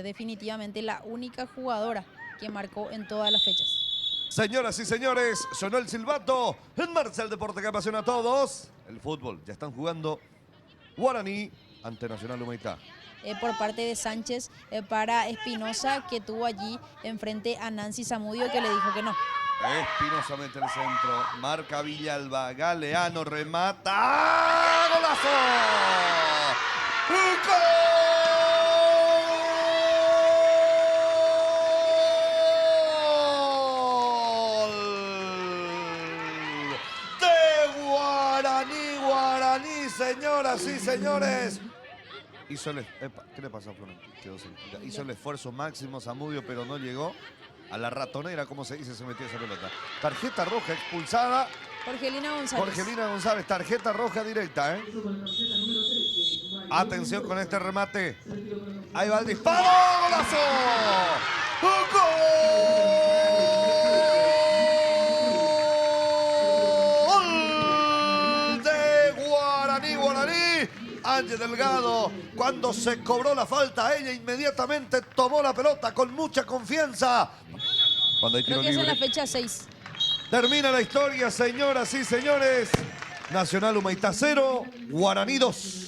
Definitivamente la única jugadora que marcó en todas las fechas. Señoras y señores, sonó el silbato. En marcha el deporte que apasiona a todos. El fútbol. Ya están jugando Guaraní ante Nacional Humaitá. Por parte de Sánchez para Espinosa, que tuvo allí enfrente a Nancy Zamudio, que le dijo que no. Espinosa mete el centro. Marca Villalba. Galeano remata. ¡Golazo! ¡Gol! De Guaraní, señoras y señores. ¿Qué le pasó a Florentino? Hizo el esfuerzo máximo Zamudio, pero no llegó a la ratonera, como se dice, se metió esa pelota. Tarjeta roja expulsada. Jorgelina González. Jorgelina González, tarjeta roja directa, ¿eh? Atención con este remate. Ahí va el disparo. ¡Golazo! ¡Gol! De Guaraní. Ángel Delgado, cuando se cobró la falta, ella inmediatamente tomó la pelota con mucha confianza. Cuando hay tiro Creo que libre. es en la fecha 6. Termina la historia, señoras y señores. Nacional Humaitá 0, Guaraní 2.